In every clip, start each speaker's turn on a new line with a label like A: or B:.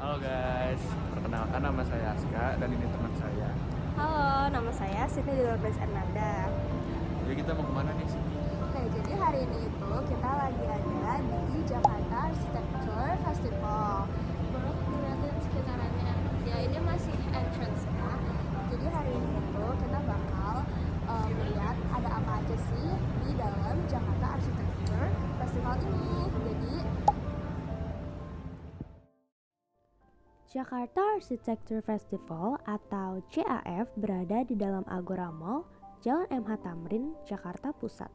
A: Halo guys, perkenalkan nama saya Aska dan ini teman saya.
B: Halo, nama saya Siti Dilbes Ernanda.
A: Jadi kita mau kemana nih Siti?
B: Oke, jadi hari ini itu kita lagi ada di Jakarta Architecture Festival. Boleh dilihatin sekitarannya. Ya, ini masih entrance-nya. Jadi hari ini itu kita bakal melihat ada apa aja sih di dalam Jakarta Architecture Festival ini. Jadi Jakarta Architecture Festival atau JAF berada di dalam Agora Mall, Jalan MH Tamrin, Jakarta Pusat.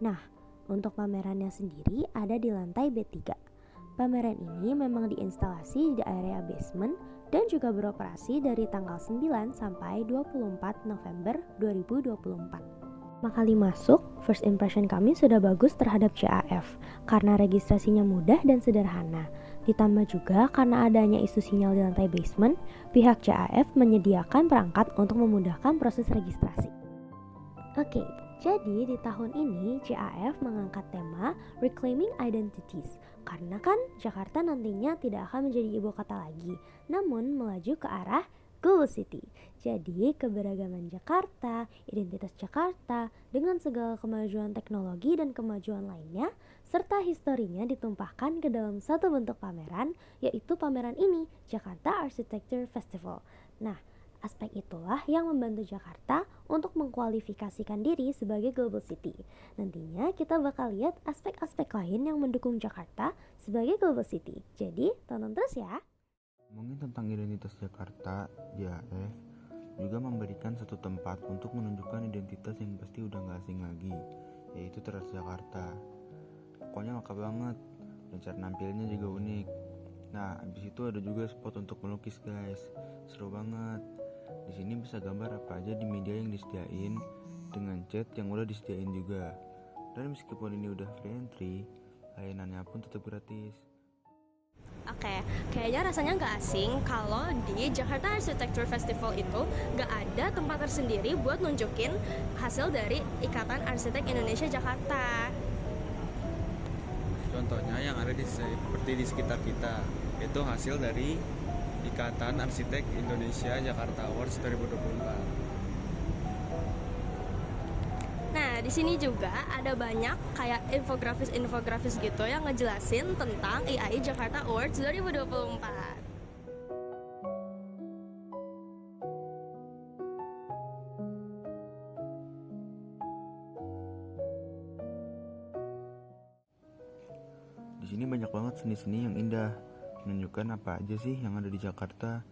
B: Nah, untuk pamerannya sendiri ada di lantai B3. Pameran ini memang diinstalasi di area basement dan juga beroperasi dari tanggal 9 sampai 24 November 2024. Pertama kali masuk, first impression kami sudah bagus terhadap JAF karena registrasinya mudah dan sederhana. Ditambah juga karena adanya isu sinyal di lantai basement, pihak JAF menyediakan perangkat untuk memudahkan proses registrasi. Oke, jadi di tahun ini JAF mengangkat tema Reclaiming Identities karena kan Jakarta nantinya tidak akan menjadi ibu kota lagi, namun melaju ke arah Global City. Jadi keberagaman Jakarta, identitas Jakarta dengan segala kemajuan teknologi dan kemajuan lainnya serta historinya ditumpahkan ke dalam satu bentuk pameran, yaitu pameran ini, Jakarta Architecture Festival. Nah, aspek itulah yang membantu Jakarta untuk mengkualifikasikan diri sebagai Global City. Nantinya kita bakal lihat aspek-aspek lain yang mendukung Jakarta sebagai Global City. Jadi tonton terus ya.
C: Ngomongin tentang identitas Jakarta, JAF juga memberikan satu tempat untuk menunjukkan identitas yang pasti udah gak asing lagi, yaitu Teras Jakarta. Pokoknya lengkap banget, dan cara nampilnya juga unik. Nah, abis itu ada juga spot untuk melukis guys, seru banget. Di sini bisa gambar apa aja di media yang disediain, dengan cat yang udah disediain juga. Dan meskipun ini udah free entry, layanannya pun tetap gratis.
B: Oke, kayaknya rasanya nggak asing kalau di Jakarta Architecture Festival itu nggak ada tempat tersendiri buat nunjukin hasil dari Ikatan Arsitek Indonesia Jakarta.
A: Contohnya yang ada seperti di sekitar kita, itu hasil dari Ikatan Arsitek Indonesia Jakarta Awards 2024.
B: Nah, di sini juga ada banyak kayak infografis gitu yang ngejelasin tentang IAI Jakarta Awards 2024.
C: Di sini banyak banget seni-seni yang indah, menunjukkan apa aja sih yang ada di Jakarta,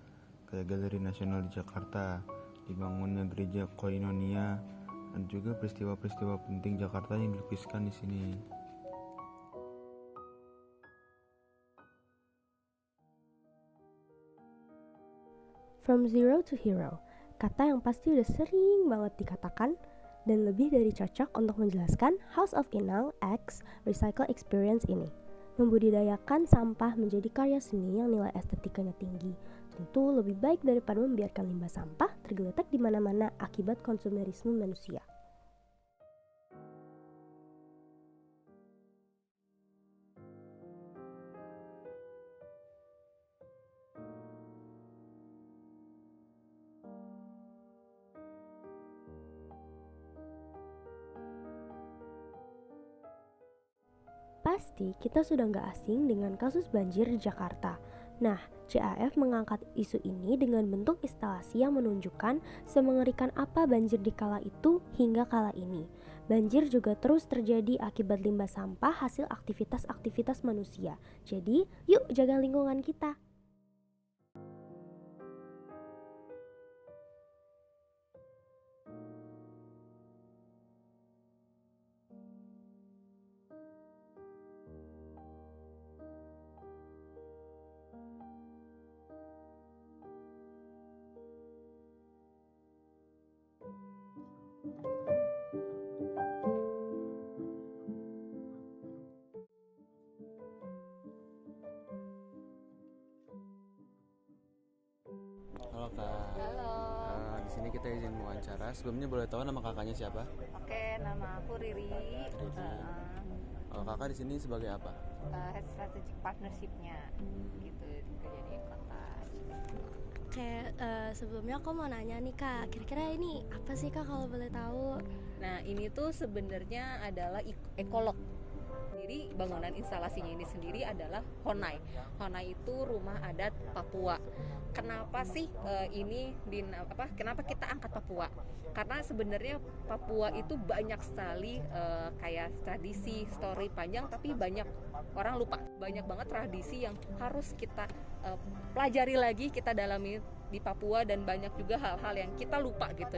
C: kayak Galeri Nasional di Jakarta, dibangunnya Gereja Koinonia, dan juga peristiwa-peristiwa penting Jakarta yang dilukiskan di sini.
B: From zero to hero, kata yang pasti udah sering banget dikatakan dan lebih dari cocok untuk menjelaskan House of Inang X Recycle Experience ini. Membudidayakan sampah menjadi karya seni yang nilai estetikanya tinggi. Tentu lebih baik daripada membiarkan limbah sampah tergeletak di mana-mana akibat konsumerisme manusia. Pasti kita sudah nggak asing dengan kasus banjir di Jakarta. Nah, JAF mengangkat isu ini dengan bentuk instalasi yang menunjukkan semengerikan apa banjir di kala itu hingga kala ini. Banjir juga terus terjadi akibat limbah sampah hasil aktivitas-aktivitas manusia. Jadi, yuk jaga lingkungan kita.
A: Halo Kak.
D: Halo.
A: Di sini kita izin wawancara. Sebelumnya boleh tahu nama kakaknya siapa?
D: Oke, nama aku Riri.
A: Riri. Kalau kakak di sini sebagai apa?
D: Head Strategic Partnership-nya gitu kerja di kota.
E: Oke, sebelumnya aku mau nanya nih Kak, kira-kira ini apa sih Kak kalau boleh tahu?
D: Nah, ini tuh sebenarnya adalah ekolog. Sendiri bangunan instalasinya ini sendiri adalah Honai. Honai itu rumah adat Papua. Kenapa sih kenapa kita angkat Papua? Karena sebenarnya Papua itu banyak sekali kayak tradisi, story panjang, tapi banyak orang lupa. Banyak banget tradisi yang harus kita pelajari lagi, kita dalami di Papua, dan banyak juga hal-hal yang kita lupa gitu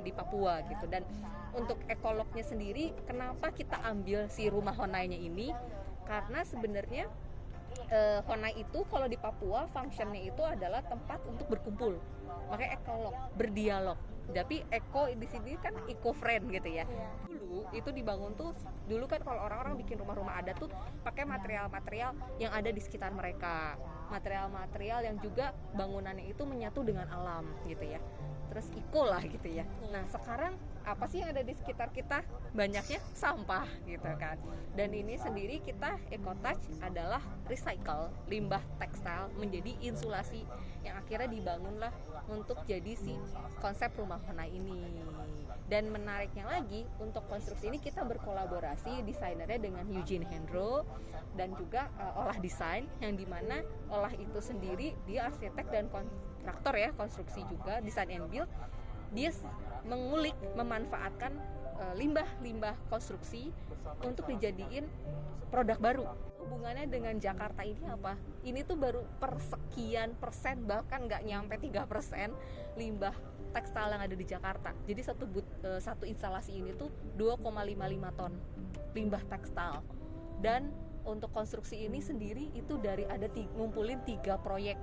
D: di Papua gitu. Dan untuk ekolognya sendiri, kenapa kita ambil si rumah Honai-nya ini? Karena sebenarnya Honai itu kalau di Papua functionnya itu adalah tempat untuk berkumpul, makanya ekolog, berdialog. Tapi eko di sini kan eco friend gitu ya. Dulu itu dibangun tuh, dulu kan kalau orang-orang bikin rumah-rumah adat tuh pakai material-material yang ada di sekitar mereka, material-material yang juga bangunannya itu menyatu dengan alam gitu ya, terus eco lah gitu ya. Nah sekarang apa sih yang ada di sekitar kita? Banyaknya sampah gitu kan. Dan ini sendiri kita EcoTouch adalah recycle limbah tekstil menjadi insulasi yang akhirnya dibangunlah untuk jadi si konsep rumah Honai ini. Dan menariknya lagi, untuk konstruksi ini kita berkolaborasi desainernya dengan Eugene Hendro dan juga olah desain, yang dimana olah itu sendiri dia arsitek dan kontraktor ya, konstruksi juga, design and build. Dia mengulik, memanfaatkan limbah-limbah konstruksi untuk dijadiin produk baru. Hubungannya dengan Jakarta ini apa? Ini tuh baru persekian persen, bahkan nggak nyampe 3% limbah tekstil yang ada di Jakarta. Jadi satu instalasi ini tuh 2,55 ton limbah tekstil. Dan untuk konstruksi ini sendiri itu dari ngumpulin 3 proyek.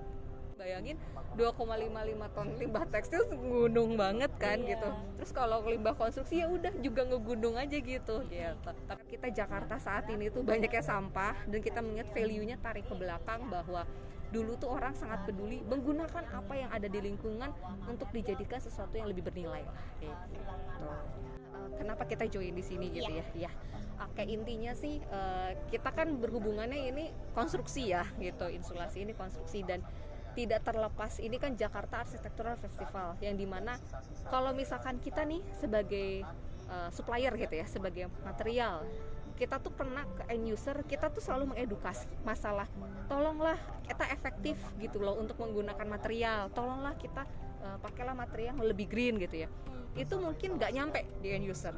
D: Bayangin 2,55 ton limbah tekstil gunung banget kan gitu. Terus kalau limbah konstruksi ya udah juga ngegunung aja gitu. Tapi kita Jakarta saat ini tuh banyaknya sampah, dan kita mengingat value-nya tarik ke belakang bahwa dulu tuh orang sangat peduli menggunakan apa yang ada di lingkungan untuk dijadikan sesuatu yang lebih bernilai lah kayak gitu. Kenapa kita join di sini gitu ya? Ya. Oke, intinya sih kita kan berhubungannya ini konstruksi ya gitu. Insulasi ini konstruksi, dan tidak terlepas ini kan Jakarta Architectural Festival, yang dimana kalau misalkan kita nih sebagai supplier gitu ya, sebagai material, kita tuh pernah ke end user, kita tuh selalu mengedukasi masalah tolonglah kita efektif gitu loh untuk menggunakan material, tolonglah kita pakailah material yang lebih green gitu ya. Itu mungkin nggak nyampe di end user,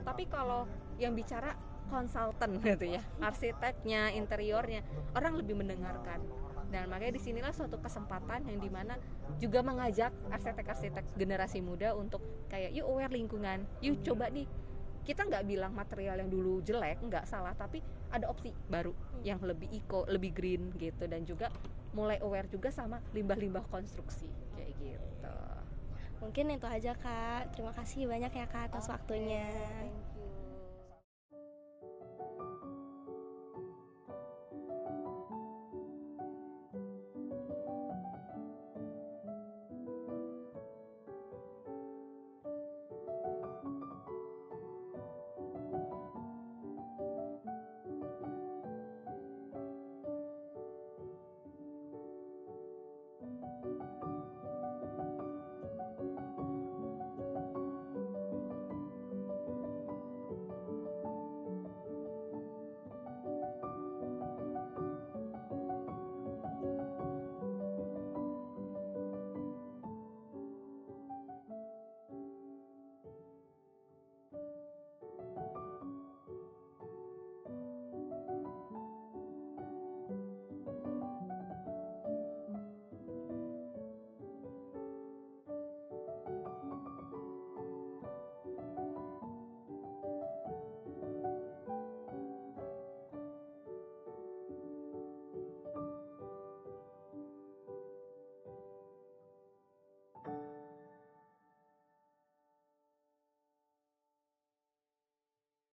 D: tapi kalau yang bicara konsultan gitu ya, arsiteknya, interiornya, orang lebih mendengarkan. Dan makanya disinilah suatu kesempatan yang dimana juga mengajak arsitek-arsitek generasi muda untuk kayak yuk aware lingkungan, yuk coba nih, kita nggak bilang material yang dulu jelek, nggak salah, tapi ada opsi baru yang lebih eco, lebih green gitu, dan juga mulai aware juga sama limbah-limbah konstruksi kayak gitu.
E: Mungkin itu aja Kak, terima kasih banyak ya Kak atas waktunya.